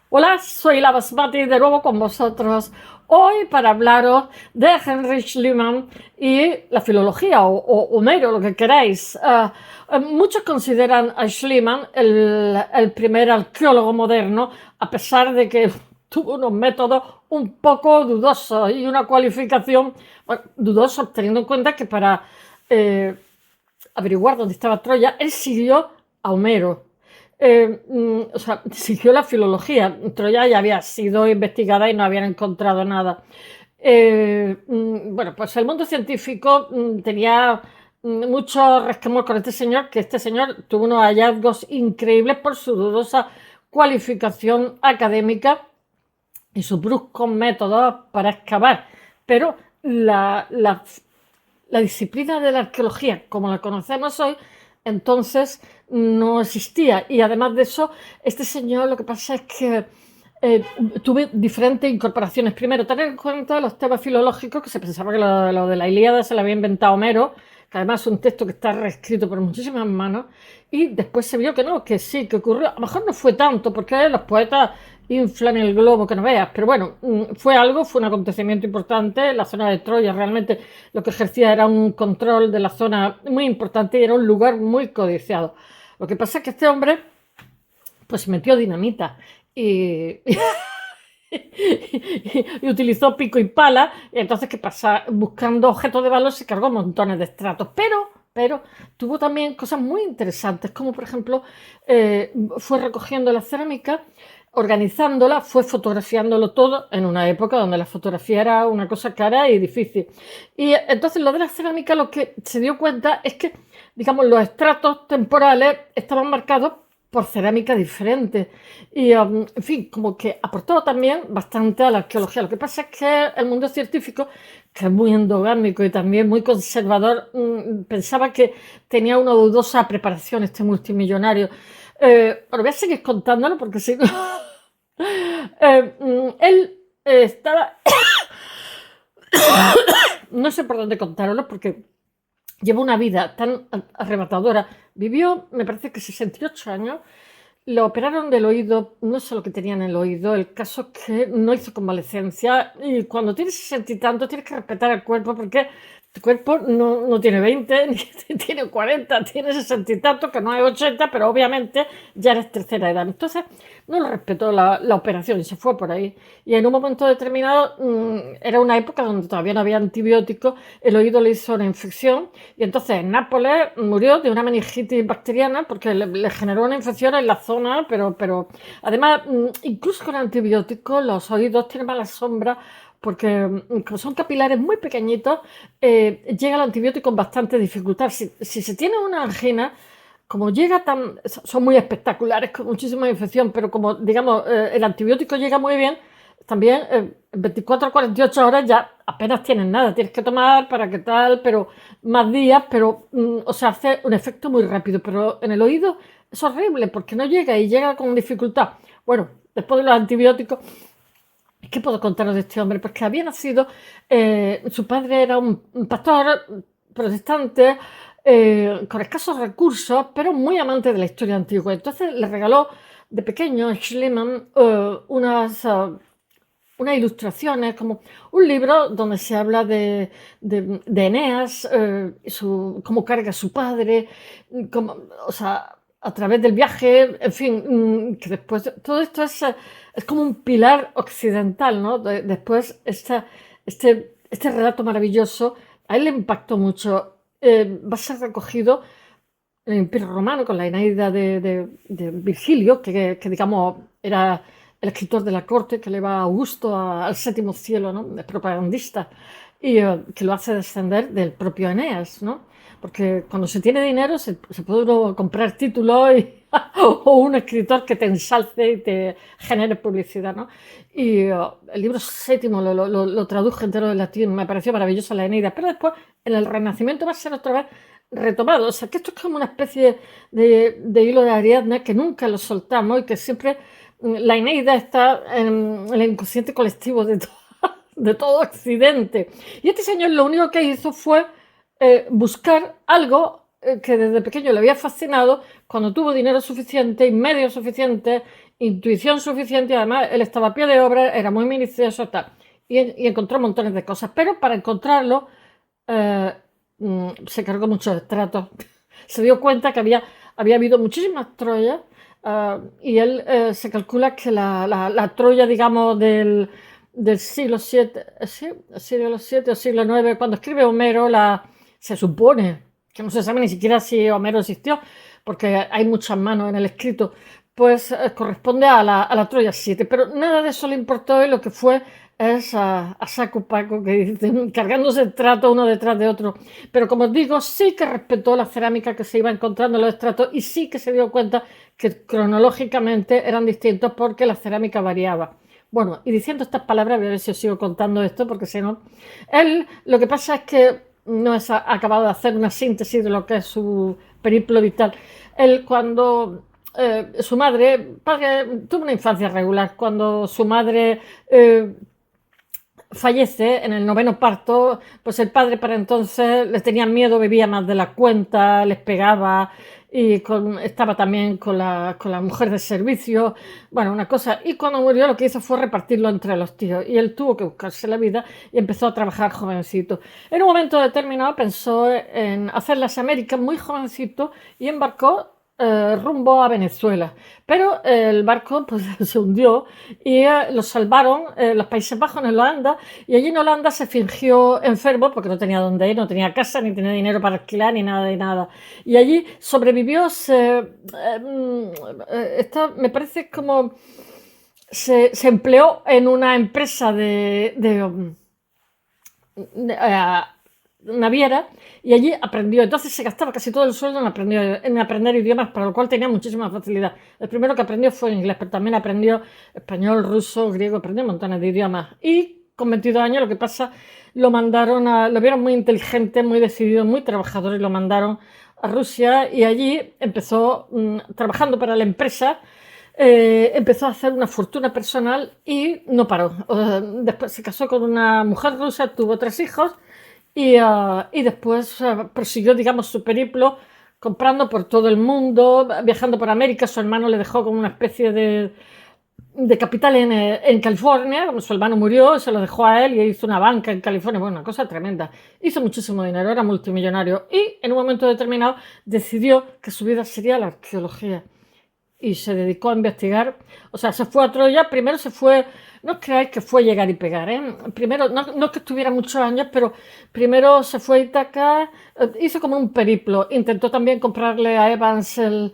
Hola, soy la Basmati de nuevo con vosotros hoy para hablaros de Heinrich Schliemann y la filología o Homero, lo que queráis. Muchos consideran a Schliemann el primer arqueólogo moderno, a pesar de que tuvo unos métodos un poco dudosos y una cualificación bueno, dudosa, teniendo en cuenta que para eh, averiguar dónde estaba Troya, él siguió a Homero. O sea, siguió la filología. Troya ya había sido investigada y no habían encontrado nada. Bueno, pues el mundo científico tenía mucho resquemor con este señor, que este señor tuvo unos hallazgos increíbles por su dudosa cualificación académica y sus bruscos métodos para excavar. Pero la disciplina de la arqueología, como la conocemos hoy, entonces no existía. Y además de eso, este señor lo que pasa es que tuve diferentes incorporaciones. Primero, tener en cuenta los temas filológicos, que se pensaba que lo de la Ilíada se lo había inventado Homero, que además es un texto que está reescrito por muchísimas manos, y después se vio que no, que sí, que ocurrió. A lo mejor no fue tanto, porque los poetas inflan el globo que no veas, pero bueno, fue algo, fue un acontecimiento importante. La zona de Troya realmente lo que ejercía era un control de la zona muy importante y era un lugar muy codiciado. Lo que pasa es que este hombre pues metió dinamita y, y utilizó pico y pala, y entonces, ¿qué pasa? Buscando objetos de valor se cargó montones de estratos, pero tuvo también cosas muy interesantes, como por ejemplo, fue recogiendo la cerámica, organizándola, fue fotografiándolo todo en una época donde la fotografía era una cosa cara y difícil. Y entonces lo de la cerámica lo que se dio cuenta es que, digamos, los estratos temporales estaban marcados por cerámica diferente. Y, en fin, como que aportó también bastante a la arqueología. Lo que pasa es que el mundo científico, que es muy endogámico y también muy conservador, pensaba que tenía una dudosa preparación este multimillonario. Pero voy a seguir contándolo porque si no... él estaba... no sé por dónde contároslo porque llevó una vida tan arrebatadora. Vivió, me parece que 68 años. Lo operaron del oído, no sé lo que tenían en el oído, el caso es que no hizo convalecencia y cuando tienes 60 y tanto tienes que respetar al cuerpo porque tu cuerpo no tiene 20, ni tiene 40, tiene 60 y tanto, que no es 80, pero obviamente ya eres tercera edad. Entonces no lo respetó la operación y se fue por ahí. Y en un momento determinado, era una época donde todavía no había antibióticos, el oído le hizo una infección y entonces en Nápoles murió de una meningitis bacteriana porque le generó una infección en la zona, pero además, incluso con antibióticos, los oídos tienen mala sombra porque como son capilares muy pequeñitos, llega el antibiótico con bastante dificultad. Si se tiene una angina, como llega tan... son muy espectaculares, con muchísima infección, pero como, digamos, el antibiótico llega muy bien, también en 24 a 48 horas ya apenas tienes nada, tienes que tomar para qué tal, pero más días, pero, o sea, hace un efecto muy rápido, pero en el oído es horrible porque no llega y llega con dificultad. Bueno, después de los antibióticos, ¿qué puedo contaros de este hombre? Pues que había nacido, su padre era un pastor protestante con escasos recursos, pero muy amante de la historia antigua. Entonces le regaló de pequeño Schliemann unas ilustraciones, como un libro donde se habla de Eneas, cómo carga a su padre, cómo, o sea, a través del viaje, en fin, que después todo esto es como un pilar occidental, ¿no? Después este relato maravilloso, a él le impactó mucho. Va a ser recogido en el Imperio Romano con la Eneida de Virgilio, que digamos era el escritor de la corte que le va a Augusto al séptimo cielo, ¿no? Es propagandista, y que lo hace descender del propio Eneas, ¿no? Porque cuando se tiene dinero se puede uno comprar títulos o un escritor que te ensalce y te genere publicidad, ¿no? Y el libro séptimo lo traduje entero del latín, me pareció maravillosa la Eneida, pero después en el Renacimiento va a ser otra vez retomado. O sea, que esto es como una especie de hilo de Ariadna que nunca lo soltamos y que siempre la Eneida está en el inconsciente colectivo de todo Occidente. Y este señor lo único que hizo fue buscar algo que desde pequeño le había fascinado, cuando tuvo dinero suficiente y medios suficientes, intuición suficiente, y además él estaba a pie de obra, era muy minucioso, tal, y encontró montones de cosas, pero para encontrarlo se cargó muchos estratos. Se dio cuenta que había habido muchísimas Troyas, y él se calcula que la Troya, digamos, del siglo VII, ¿sí? Siglo VII o siglo IX, cuando escribe Homero, se supone que no se sabe ni siquiera si Homero existió, porque hay muchas manos en el escrito, pues corresponde a la Troya 7, pero nada de eso le importó, y lo que fue es a saco paco, que dicen, cargándose estratos uno detrás de otro. Pero como os digo, sí que respetó la cerámica que se iba encontrando en los estratos, y sí que se dio cuenta que cronológicamente eran distintos porque la cerámica variaba. Bueno, y diciendo estas palabras, voy a ver si os sigo contando esto, porque si no, él lo que pasa es que no ha acabado de hacer una síntesis de lo que es su periplo vital. Él, cuando su madre, tuvo una infancia regular, cuando su madre fallece en el 9º parto, pues el padre para entonces les tenía miedo, bebía más de la cuenta, les pegaba, y estaba también con la mujer de servicio, bueno, una cosa. Y cuando murió, lo que hizo fue repartirlo entre los tíos, y él tuvo que buscarse la vida y empezó a trabajar jovencito. En un momento determinado pensó en hacer las Américas muy jovencito y embarcó rumbo a Venezuela, pero el barco pues se hundió, y lo salvaron los Países Bajos, en Holanda, y allí en Holanda se fingió enfermo porque no tenía dónde ir, no tenía casa, ni tenía dinero para alquilar, ni nada de nada, y allí sobrevivió. Me parece como se empleó en una empresa de naviera, y allí aprendió. Entonces se gastaba casi todo el sueldo en aprender idiomas, para lo cual tenía muchísima facilidad. El primero que aprendió fue inglés, pero también aprendió español, ruso, griego, aprendió montones de idiomas. Y con 22 años, lo que pasa, lo vieron muy inteligente, muy decidido, muy trabajador, y lo mandaron a Rusia, y allí empezó trabajando para la empresa. Empezó a hacer una fortuna personal y no paró. Después se casó con una mujer rusa, tuvo 3 hijos, y después prosiguió, digamos, su periplo, comprando por todo el mundo, viajando por América. Su hermano le dejó como una especie de capital en California. Como su hermano murió, se lo dejó a él, y hizo una banca en California. Bueno, una cosa tremenda. Hizo muchísimo dinero, era multimillonario, y en un momento determinado decidió que su vida sería la arqueología, y se dedicó a investigar. O sea, se fue a Troya. Primero se fue, no os creáis que fue llegar y pegar, ¿eh? Primero, no que estuviera muchos años, pero primero se fue a Ítaca, hizo como un periplo. Intentó también comprarle a Evans en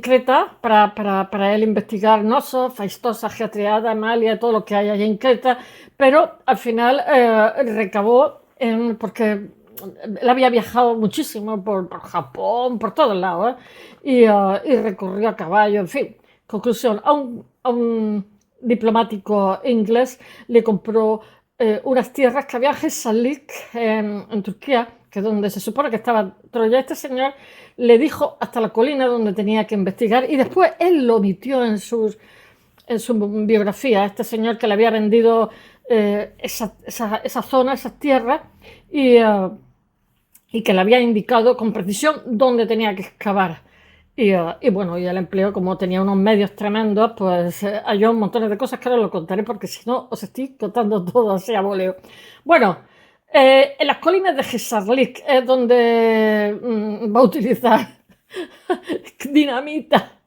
Creta para él investigar Knossos, Faistosa, Geatriada, Amalia, todo lo que hay allí en Creta, pero al final recabó porque él había viajado muchísimo por Japón, por todos lados, y recorrió a caballo, en fin. Conclusión, a un diplomático inglés le compró unas tierras que había en Hesalik, en Turquía, que es donde se supone que estaba Troya. Este señor le dijo hasta la colina donde tenía que investigar, y después él lo omitió en su biografía, este señor que le había vendido esa zona, esas tierras, y que le había indicado con precisión dónde tenía que excavar. Y bueno, y el empleo, como tenía unos medios tremendos, pues halló un montón de cosas que ahora lo contaré, porque si no os estoy contando todo así a voleo. Bueno, en las colinas de Hesarlik es donde va a utilizar dinamita,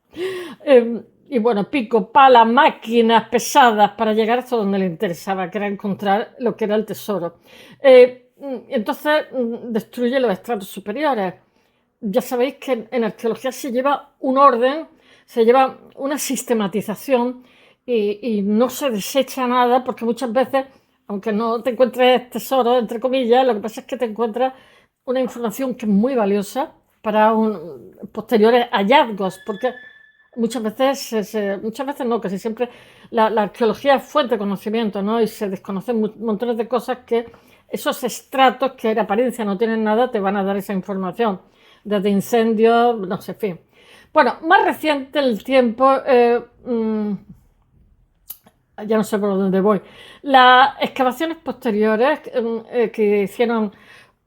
y bueno, pico, pala, máquinas pesadas para llegar hasta donde le interesaba, que era encontrar lo que era el tesoro. Entonces destruye los estratos superiores. Ya sabéis que en arqueología se lleva un orden, se lleva una sistematización, y no se desecha nada, porque muchas veces, aunque no te encuentres tesoro, entre comillas, lo que pasa es que te encuentras una información que es muy valiosa para posteriores hallazgos, porque muchas veces no, casi siempre la arqueología es fuente de conocimiento, ¿no? Y se desconocen montones de cosas que esos estratos que en apariencia no tienen nada te van a dar esa información, desde incendios, no sé, en fin. Bueno, más reciente el tiempo, ya no sé por dónde voy. Las excavaciones posteriores que hicieron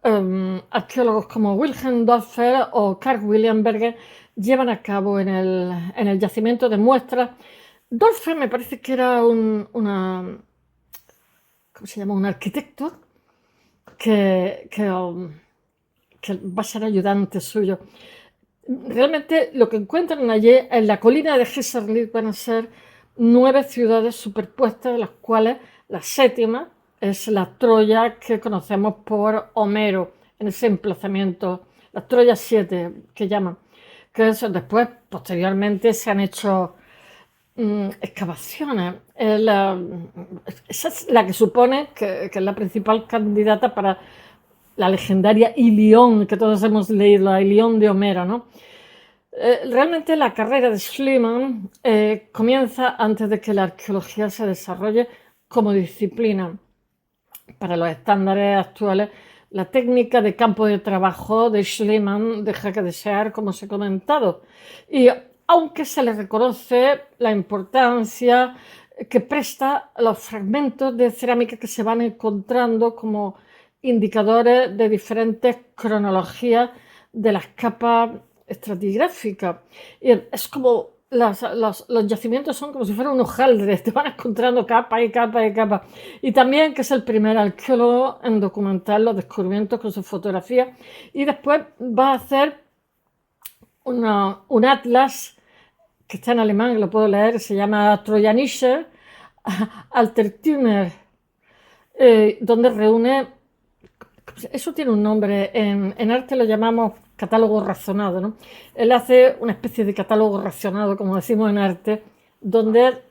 arqueólogos como Wilhelm Dorfer o Carl William Berger llevan a cabo en el yacimiento de muestras. Dorfer me parece que era ¿cómo se llama? Un arquitecto que va a ser ayudante suyo. Realmente lo que encuentran allí en la colina de Geserlit van a ser 9 ciudades superpuestas, de las cuales la séptima es la Troya que conocemos por Homero en ese emplazamiento, la Troya 7 que llaman, que es después, posteriormente, se han hecho excavaciones. Esa es la que supone que es la principal candidata para la legendaria Ilión, que todos hemos leído, la Ilión de Homero, ¿no? Realmente la carrera de Schliemann comienza antes de que la arqueología se desarrolle como disciplina. Para los estándares actuales, la técnica de campo de trabajo de Schliemann deja que desear, como os he comentado. Y aunque se le reconoce la importancia que presta a los fragmentos de cerámica que se van encontrando como indicadores de diferentes cronologías de las capas estratigráficas. Y es como los yacimientos son como si fueran unos hojaldres, te van encontrando capa y capa y capa. Y también que es el primer arqueólogo en documentar los descubrimientos con sus fotografías. Y después va a hacer un atlas que está en alemán, que lo puedo leer, se llama Trojanische Altertümer, donde reúne, eso tiene un nombre, en arte lo llamamos catálogo razonado, ¿no? Él hace una especie de catálogo racionado, como decimos en arte, donde,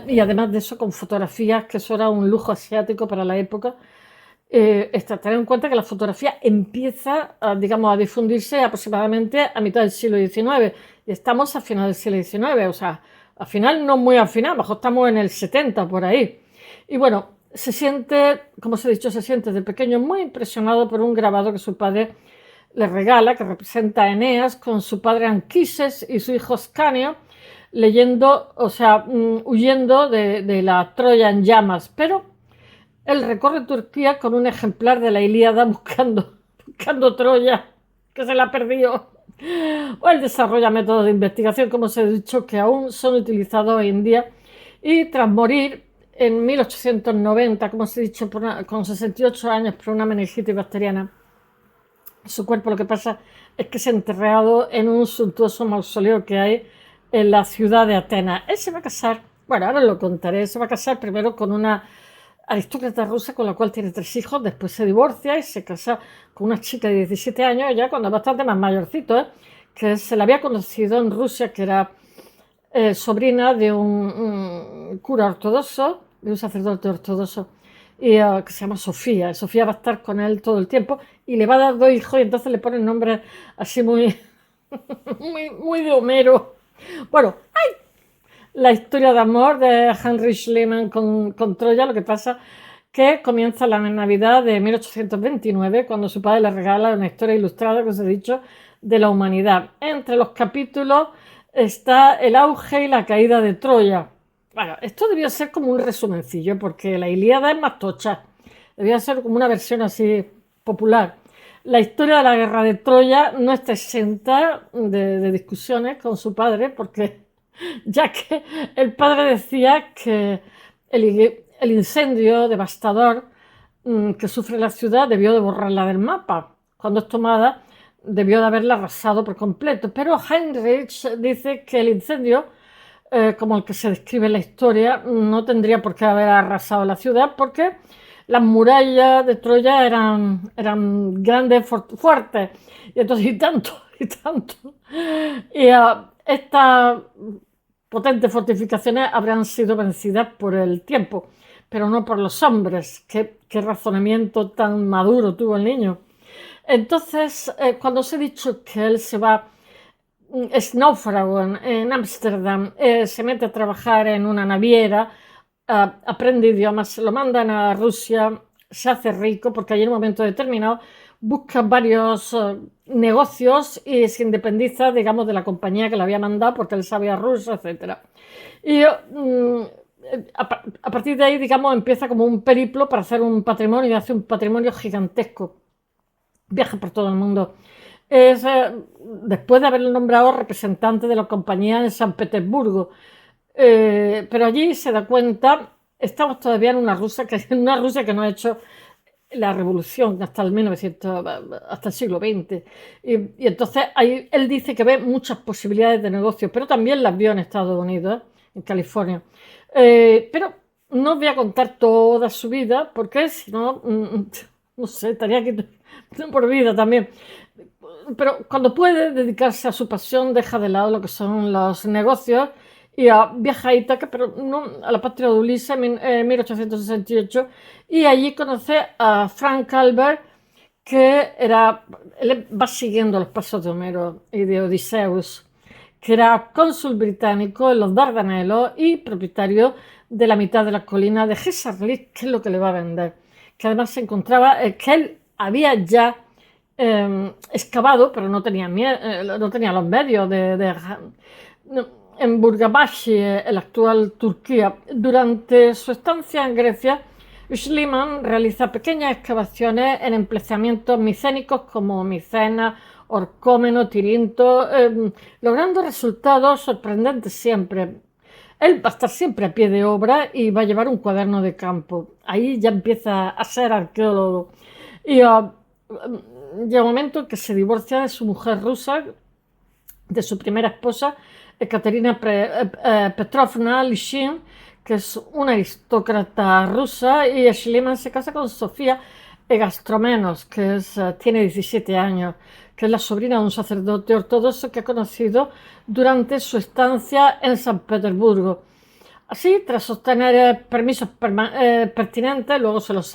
y además de eso con fotografías, que eso era un lujo asiático para la época. Tener en cuenta que la fotografía empieza, digamos, a difundirse aproximadamente a mitad del siglo XIX y estamos a final del siglo XIX, o sea, al final no muy al final, mejor estamos en el 70 por ahí. Y bueno, se siente, como os he dicho, se siente de pequeño muy impresionado por un grabado que su padre le regala, que representa a Eneas con su padre Anquises y su hijo Ascanio, leyendo, o sea, huyendo de la Troya en llamas, pero él recorre Turquía con un ejemplar de la Ilíada buscando Troya, que se la perdió. O él desarrolla métodos de investigación, como os he dicho, que aún son utilizados hoy en día. Y tras morir en 1890, como os he dicho, con 68 años por una meningitis bacteriana, su cuerpo lo que pasa es que es enterrado en un suntuoso mausoleo que hay en la ciudad de Atenas. Él se va a casar, bueno, ahora lo contaré, se va a casar primero con una aristócrata rusa con la cual tiene 3 hijos, después se divorcia y se casa con una chica de 17 años, ya cuando es bastante más mayorcito, que se la había conocido en Rusia, que era sobrina de un cura ortodoxo, de un sacerdote ortodoxo, y, que se llama Sofía. Sofía va a estar con él todo el tiempo y le va a dar 2 hijos y entonces le ponen nombres así muy, muy de Homero. Bueno, la historia de amor de Heinrich Schliemann con Troya, lo que pasa que comienza la Navidad de 1829, cuando su padre le regala una historia ilustrada, que os he dicho, de la humanidad. Entre los capítulos está el auge y la caída de Troya. Bueno, esto debió ser como un resumencillo, porque la Ilíada es más tocha. Debía ser como una versión así popular. La historia de la guerra de Troya no está exenta de discusiones con su padre, porque ya que el padre decía que el incendio devastador que sufre la ciudad debió de borrarla del mapa. Cuando es tomada, debió de haberla arrasado por completo. Pero Heinrich dice que el incendio, como el que se describe en la historia, no tendría por qué haber arrasado la ciudad, porque las murallas de Troya eran grandes, fuertes, y entonces y tanto, y tanto. Y estas potentes fortificaciones habrán sido vencidas por el tiempo, pero no por los hombres. Qué razonamiento tan maduro tuvo el niño. Entonces, cuando os he dicho que él se va, es náufrago en Ámsterdam, se mete a trabajar en una naviera, aprende idiomas, lo mandan a Rusia, se hace rico porque allí en un momento determinado busca varios negocios y se independiza, digamos, de la compañía que le había mandado porque él sabía ruso, etc. Y a partir de ahí, digamos, empieza como un periplo para hacer un patrimonio y hace un patrimonio gigantesco. viaja por todo el mundo. Es, después de haberlo nombrado representante de la compañía en San Petersburgo. Pero allí se da cuenta, estamos todavía en una Rusia que no ha hecho la revolución hasta el 1900, hasta el siglo XX. Y entonces ahí él dice que ve muchas posibilidades de negocio, pero también las vio en Estados Unidos, en California. Pero no voy a contar toda su vida, porque si no, no sé, estaría aquí por vida también. Pero cuando puede dedicarse a su pasión, deja de lado lo que son los negocios y viaja a Ítaca, pero no a la patria de Ulises en 1868, y allí conoce a Frank Albert, él va siguiendo los pasos de Homero y de Odiseus, que era cónsul británico en los Dardanelos y propietario de la mitad de la colina de Hesarlik, que es lo que le va a vender. Que además se encontraba, que él había ya excavado, pero no tenía los medios en Burgabashi, en la actual Turquía. Durante su estancia en Grecia, Schliemann realiza pequeñas excavaciones en emplazamientos micénicos como Micena, Orcómeno, Tirinto, logrando resultados sorprendentes siempre. Él va a estar siempre a pie de obra y va a llevar un cuaderno de campo. Ahí ya empieza a ser arqueólogo. Y llega un momento en que se divorcia de su mujer rusa, de su primera esposa, Ekaterina Petrovna Lishin, que es una aristócrata rusa, y Schliemann se casa con Sofía Egastromenos, que tiene 17 años, que es la sobrina de un sacerdote ortodoxo que ha conocido durante su estancia en San Petersburgo. Así, tras obtener permisos pertinentes, luego se los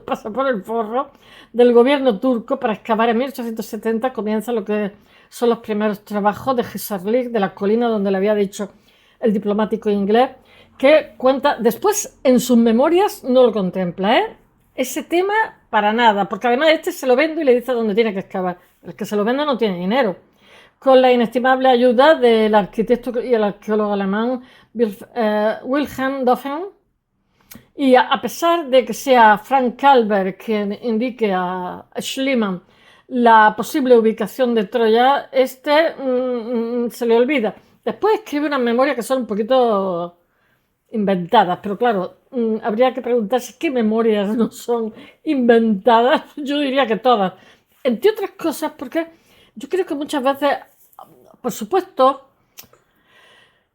pasa por el forro del gobierno turco para excavar. En 1870 comienza lo que son los primeros trabajos de Hesarlik, de la colina donde le había dicho el diplomático inglés, que cuenta, después en sus memorias no lo contempla, ese tema para nada, porque además se lo vende y le dice dónde tiene que excavar. El que se lo vende no tiene dinero. Con la inestimable ayuda del arquitecto y el arqueólogo alemán Wilhelm Dauphin, y a pesar de que sea Frank Albert quien indique a Schliemann la posible ubicación de Troya, se le olvida. Después escribe unas memorias que son un poquito inventadas, pero claro, habría que preguntarse qué memorias no son inventadas. Yo diría que todas. Entre otras cosas, porque yo creo que muchas veces, por supuesto,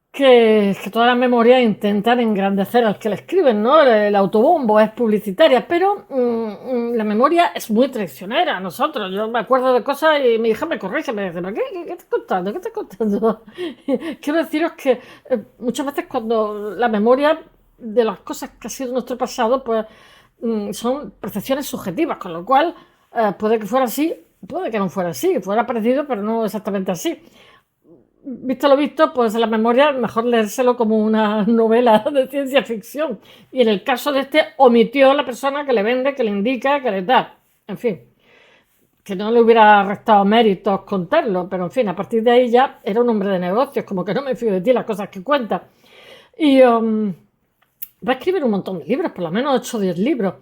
que todas las memorias intentan engrandecer al que la escriben, ¿no? El autobombo es publicitaria, pero la memoria es muy traicionera a nosotros. Yo me acuerdo de cosas y mi hija me corrige, me dice, ¿qué estás contando? ¿Qué estás contando? Quiero deciros que muchas veces cuando la memoria de las cosas que ha sido nuestro pasado, pues son percepciones subjetivas, con lo cual puede que fuera así, puede que no fuera así, fuera parecido, pero no exactamente así. Visto lo visto, pues la memoria mejor leérselo como una novela de ciencia ficción. Y en el caso de omitió la persona que le vende, que le indica, que le da. En fin, que no le hubiera restado méritos contarlo, pero en fin, a partir de ahí ya era un hombre de negocios, como que no me fío de ti las cosas que cuenta. Y va a escribir un montón de libros, por lo menos 8 o 10 libros.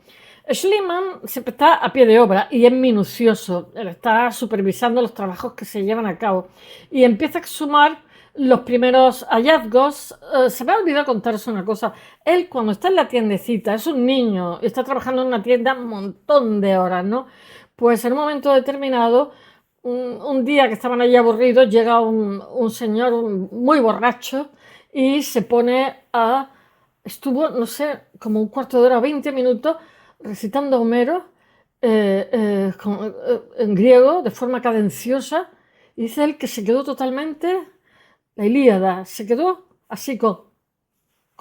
Schliemann siempre está a pie de obra y es minucioso. Él está supervisando los trabajos que se llevan a cabo y empieza a sumar los primeros hallazgos. Se me ha olvidado contaros una cosa. Él, cuando está en la tiendecita, es un niño y está trabajando en una tienda un montón de horas, ¿no? Pues en un momento determinado, un día que estaban allí aburridos, llega un señor muy borracho y se pone estuvo, no sé, como un cuarto de hora, 20 minutos, recitando Homero en griego, de forma cadenciosa, y dice él que se quedó totalmente, la Ilíada, se quedó así con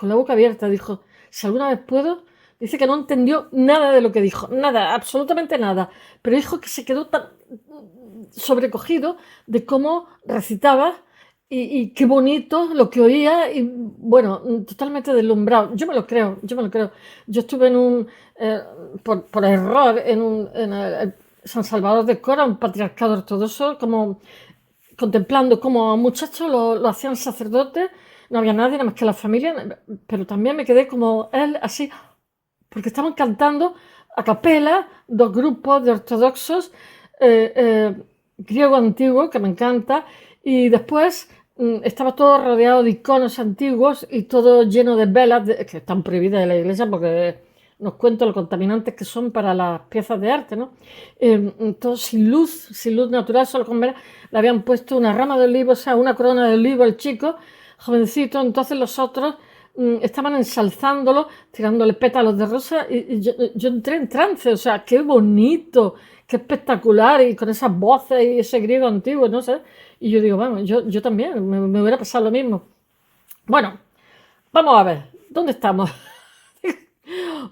la boca abierta, dijo, si alguna vez puedo, dice que no entendió nada de lo que dijo, nada, absolutamente nada, pero dijo que se quedó tan sobrecogido de cómo recitaba y qué bonito lo que oía y bueno, totalmente deslumbrado. Yo me lo creo. Yo estuve por error en San Salvador de Cora, un patriarcado ortodoxo, como contemplando cómo a un muchacho lo hacían sacerdote, no había nadie, nada más que la familia, pero también me quedé como él, así, porque estaban cantando a capela, dos grupos de ortodoxos, griego antiguo, que me encanta, y después estaba todo rodeado de iconos antiguos y todo lleno de velas que están prohibidas de la iglesia porque nos cuento lo contaminantes que son para las piezas de arte, ¿no? Todo sin luz natural, solo con velas. Le habían puesto una rama de olivo, o sea, una corona de olivo al chico, jovencito. Entonces los otros estaban ensalzándolo, tirándole pétalos de rosa, y yo entré en trance. O sea, qué bonito, qué espectacular, y con esas voces y ese griego antiguo, no sé. Y yo digo, vamos, yo también, me hubiera pasado lo mismo. Bueno, vamos a ver, ¿dónde estamos?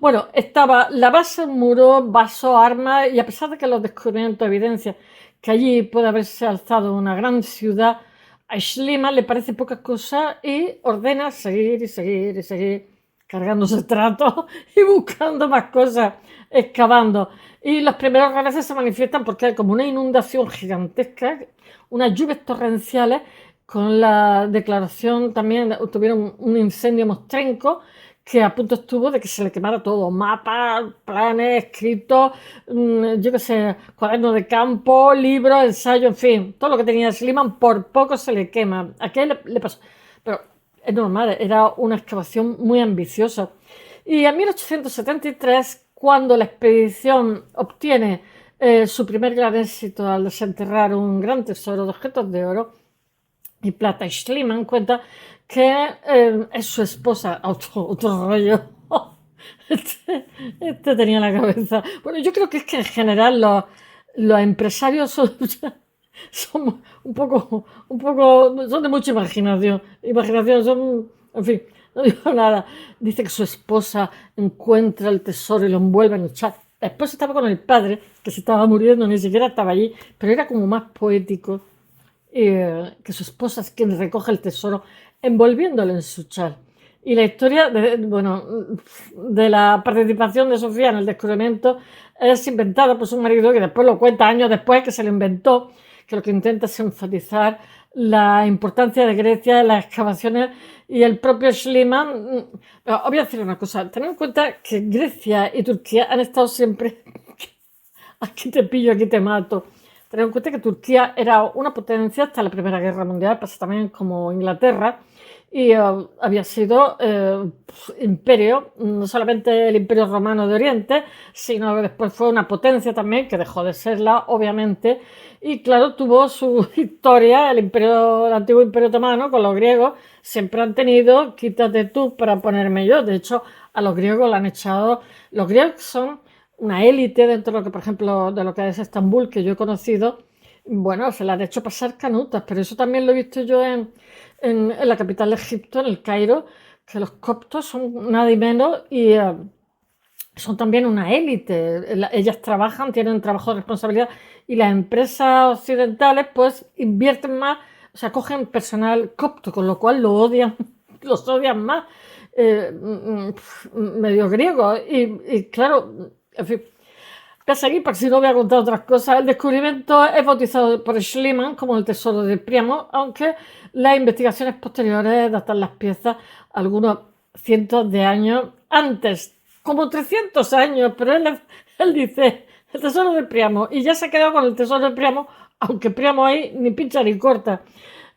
Bueno, estaba la base, un muro, vaso, armas, y a pesar de que los descubrimientos evidencian que allí puede haberse alzado una gran ciudad, a Schliemann le parece poca cosa y ordena seguir y seguir y seguir cargándose tratos y buscando más cosas, excavando. Y los primeros reveses se manifiestan porque hay como una inundación gigantesca, unas lluvias torrenciales, con la declaración también tuvieron un incendio mostrenco que a punto estuvo de que se le quemara todo, mapas, planes, escritos, yo qué sé, cuadernos de campo, libros, ensayos, en fin, todo lo que tenía Schliemann por poco se le quema. ¿A qué le pasó? Pero es normal, era una excavación muy ambiciosa. Y en 1873, cuando la expedición obtiene su primer gran éxito al desenterrar un gran tesoro de objetos de oro y plata, Schliemann cuenta que es su esposa, otro rollo. Este tenía la cabeza. Bueno, yo creo que es que en general los empresarios son un poco, son de mucha imaginación, son, en fin, no digo nada. Dice que su esposa encuentra el tesoro y lo envuelve en el chat. La esposa estaba con el padre, que se estaba muriendo, ni siquiera estaba allí, pero era como más poético. Que su esposa es quien recoge el tesoro envolviéndolo en su chal. Y la historia de la participación de Sofía en el descubrimiento es inventada por su marido, que después lo cuenta años después que se lo inventó, que lo que intenta es enfatizar la importancia de Grecia en las excavaciones, y el propio Schliemann. Os voy a decir una cosa, tened en cuenta que Grecia y Turquía han estado siempre aquí te pillo, aquí te mato. Tened en cuenta que Turquía era una potencia hasta la Primera Guerra Mundial, pasa también como Inglaterra, y había sido imperio, no solamente el Imperio Romano de Oriente, sino que después fue una potencia también, que dejó de serla, obviamente, y claro, tuvo su historia, el antiguo Imperio Otomano, con los griegos, siempre han tenido, quítate tú para ponerme yo. De hecho, a los griegos lo han echado, los griegos son una élite dentro de lo que, por ejemplo, de lo que es Estambul, que yo he conocido. Bueno, se la han hecho pasar canutas, pero eso también lo he visto yo en la capital de Egipto, en el Cairo, que los coptos son nada y menos, y son también una élite. Ellas trabajan, tienen trabajo de responsabilidad, y las empresas occidentales pues invierten más, o sea, cogen personal copto, con lo cual lo odian, los odian más, medio griego. Y claro, en fin, voy a seguir porque si no voy a contar otras cosas. El descubrimiento es bautizado por Schliemann como el tesoro de Priamo, aunque las investigaciones posteriores datan las piezas algunos cientos de años antes, como 300 años, pero él dice el tesoro de Priamo, y ya se ha quedado con el tesoro de Priamo, aunque Priamo ahí ni pincha ni corta.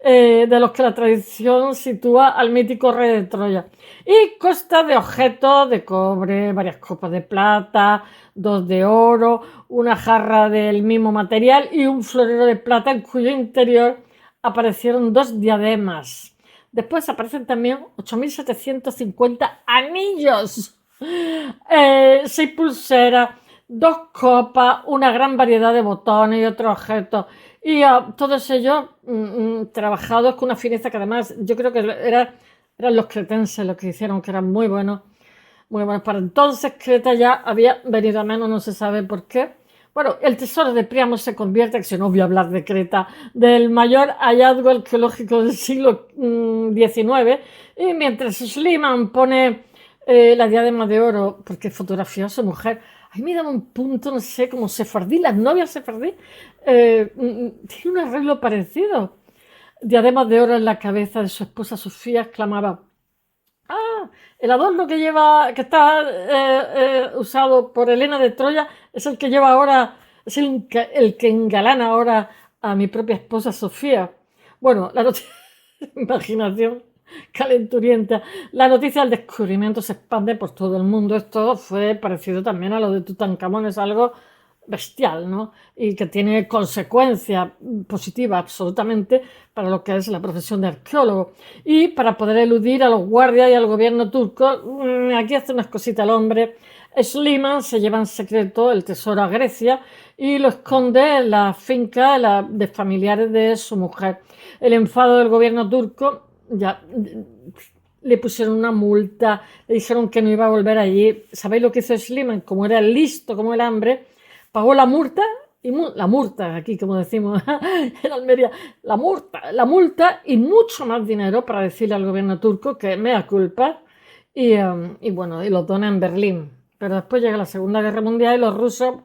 De los que la tradición sitúa al mítico rey de Troya. Y consta de objetos de cobre, varias copas de plata, dos de oro, una jarra del mismo material y un florero de plata en cuyo interior aparecieron dos diademas. Después aparecen también 8.750 anillos, 6 pulseras, 2 copas, una gran variedad de botones y otros objetos. Y todos ellos trabajados con una fineza que además yo creo que eran los cretenses los que hicieron, que eran muy buenos para entonces. Creta ya había venido a menos, no se sabe por qué. Bueno, el tesoro de Priamo se convierte, que si no voy a hablar de Creta, del mayor hallazgo arqueológico del siglo XIX, y mientras Schliemann pone la diadema de oro, porque fotografió a su mujer, a mí me daba un punto, no sé, como sefardí, las novias sefardí, tiene un arreglo parecido. Diademas de oro en la cabeza de su esposa Sofía, exclamaba: el adorno que lleva, que está usado por Helena de Troya, es el que lleva ahora, es el que engalana ahora a mi propia esposa Sofía. Bueno, la noticia, imaginación calenturienta. La noticia del descubrimiento se expande por todo el mundo. Esto fue parecido también a lo de Tutankamón, es algo bestial, ¿no? Y que tiene consecuencias positivas absolutamente para lo que es la profesión de arqueólogo. Y para poder eludir a los guardias y al gobierno turco, aquí hace unas cositas el hombre. Schliemann se lleva en secreto el tesoro a Grecia y lo esconde en la finca de familiares de su mujer. El enfado del gobierno turco ya le pusieron una multa, le dijeron que no iba a volver allí. ¿Sabéis lo que hizo Schliemann? Como era listo como el hambre, pagó la multa, la multa, aquí como decimos en Almería, la multa y mucho más dinero para decirle al gobierno turco que mea culpa y bueno, y lo dona en Berlín. Pero después llega la Segunda Guerra Mundial y los rusos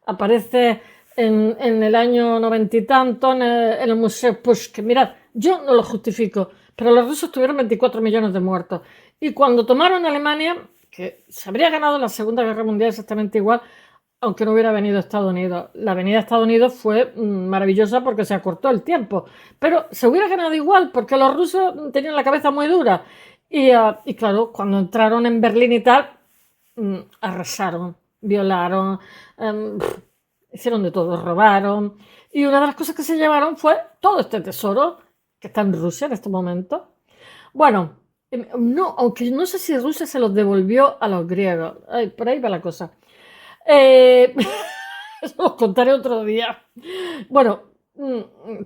aparece en el año 90 y tanto en el Museo Pushkin. Mirad, yo no lo justifico, pero los rusos tuvieron 24 millones de muertos. Y cuando tomaron Alemania, que se habría ganado la Segunda Guerra Mundial exactamente igual, aunque no hubiera venido a Estados Unidos. La venida a Estados Unidos fue maravillosa porque se acortó el tiempo, pero se hubiera ganado igual porque los rusos tenían la cabeza muy dura. Y claro, cuando entraron en Berlín y tal, arrasaron, violaron, hicieron de todo, robaron. Y una de las cosas que se llevaron fue todo este tesoro que está en Rusia en este momento. Bueno, no, aunque no sé si Rusia se los devolvió a los griegos. Ay, por ahí va la cosa. Eso os contaré otro día. Bueno,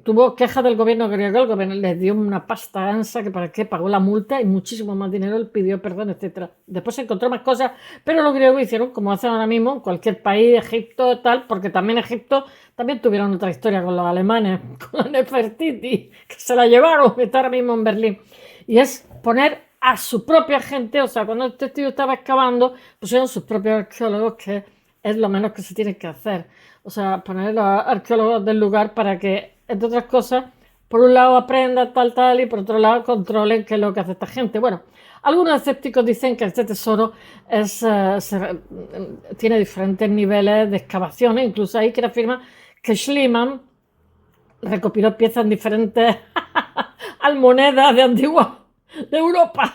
tuvo quejas del gobierno griego, el gobierno les dio una pasta ansa que para qué pagó la multa y muchísimo más dinero, él pidió perdón, etc. Después se encontró más cosas, pero los griegos hicieron como hacen ahora mismo en cualquier país, Egipto, tal, porque también Egipto también tuvieron otra historia con los alemanes, con la Nefertiti, que se la llevaron, está ahora mismo en Berlín. Y es poner a su propia gente, o sea, cuando este tío estaba excavando, pusieron sus propios arqueólogos, que es lo menos que se tiene que hacer. O sea, poner a los arqueólogos del lugar para que, entre otras cosas, por un lado aprendan tal, y por otro lado controlen qué es lo que hace esta gente. Bueno, algunos escépticos dicen que este tesoro tiene diferentes niveles de excavaciones, incluso hay quien afirma que Schliemann recopiló piezas en diferentes almonedas de antigua de Europa.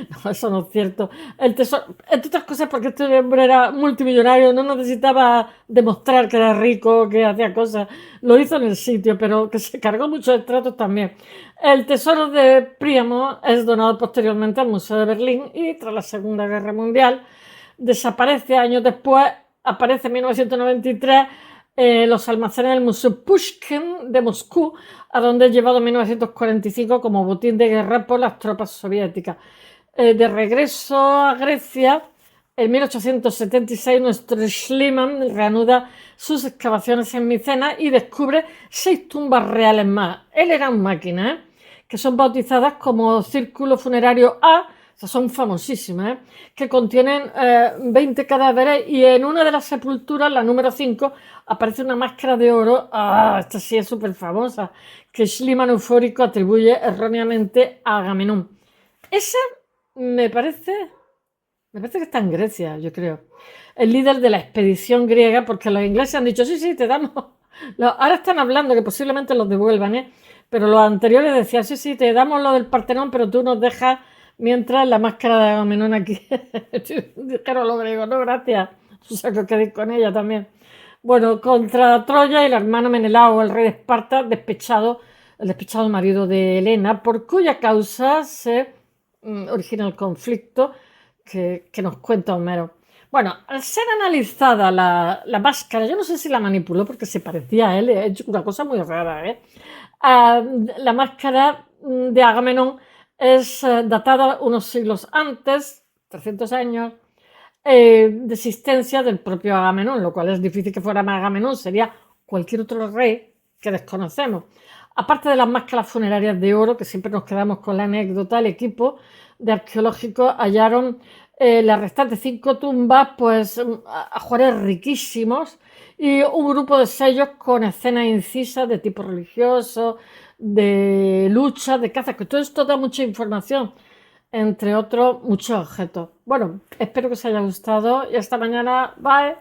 No, eso no es cierto. El tesoro, entre otras cosas, porque este hombre era multimillonario, no necesitaba demostrar que era rico, que hacía cosas. Lo hizo en el sitio, pero que se cargó muchos estratos también. El tesoro de Príamo es donado posteriormente al Museo de Berlín y tras la Segunda Guerra Mundial desaparece años después, aparece en 1993 los almacenes del Museo Pushkin de Moscú, a donde es llevado en 1945 como botín de guerra por las tropas soviéticas. De regreso a Grecia, en 1876 nuestro Schliemann reanuda sus excavaciones en Micena y descubre 6 tumbas reales más. Él era un máquina, que son bautizadas como Círculo Funerario A, o sea, son famosísimas, que contienen 20 cadáveres y en una de las sepulturas, la número 5, aparece una máscara de oro, esta sí es súper famosa, que Schliemann eufórico atribuye erróneamente a Agamenón. Esa me parece que está en Grecia, yo creo. El líder de la expedición griega, porque los ingleses han dicho, sí, te damos. Ahora están hablando que posiblemente los devuelvan, pero los anteriores decían, sí, te damos lo del Partenón, pero tú nos dejas mientras la máscara de Agamenón aquí. Dijeron los griegos, no, gracias. O sea, que os quedéis con ella también. Bueno, contra Troya, el hermano Menelao, el rey de Esparta, el despechado marido de Helena, por cuya causa se origina el conflicto que nos cuenta Homero. Bueno, al ser analizada la máscara, yo no sé si la manipuló porque se parecía a él, es una cosa muy rara, la máscara de Agamenón es datada unos siglos antes, 300 años, de existencia del propio Agamenón, lo cual es difícil que fuera Agamenón, sería cualquier otro rey que desconocemos. Aparte de las máscaras funerarias de oro, que siempre nos quedamos con la anécdota, el equipo de arqueológicos hallaron las restantes 5 tumbas, pues ajuares riquísimos y un grupo de sellos con escenas incisas de tipo religioso, de lucha, de caza, que todo esto da mucha información. entre otros muchos objetos. Bueno, espero que os haya gustado y hasta mañana. Bye.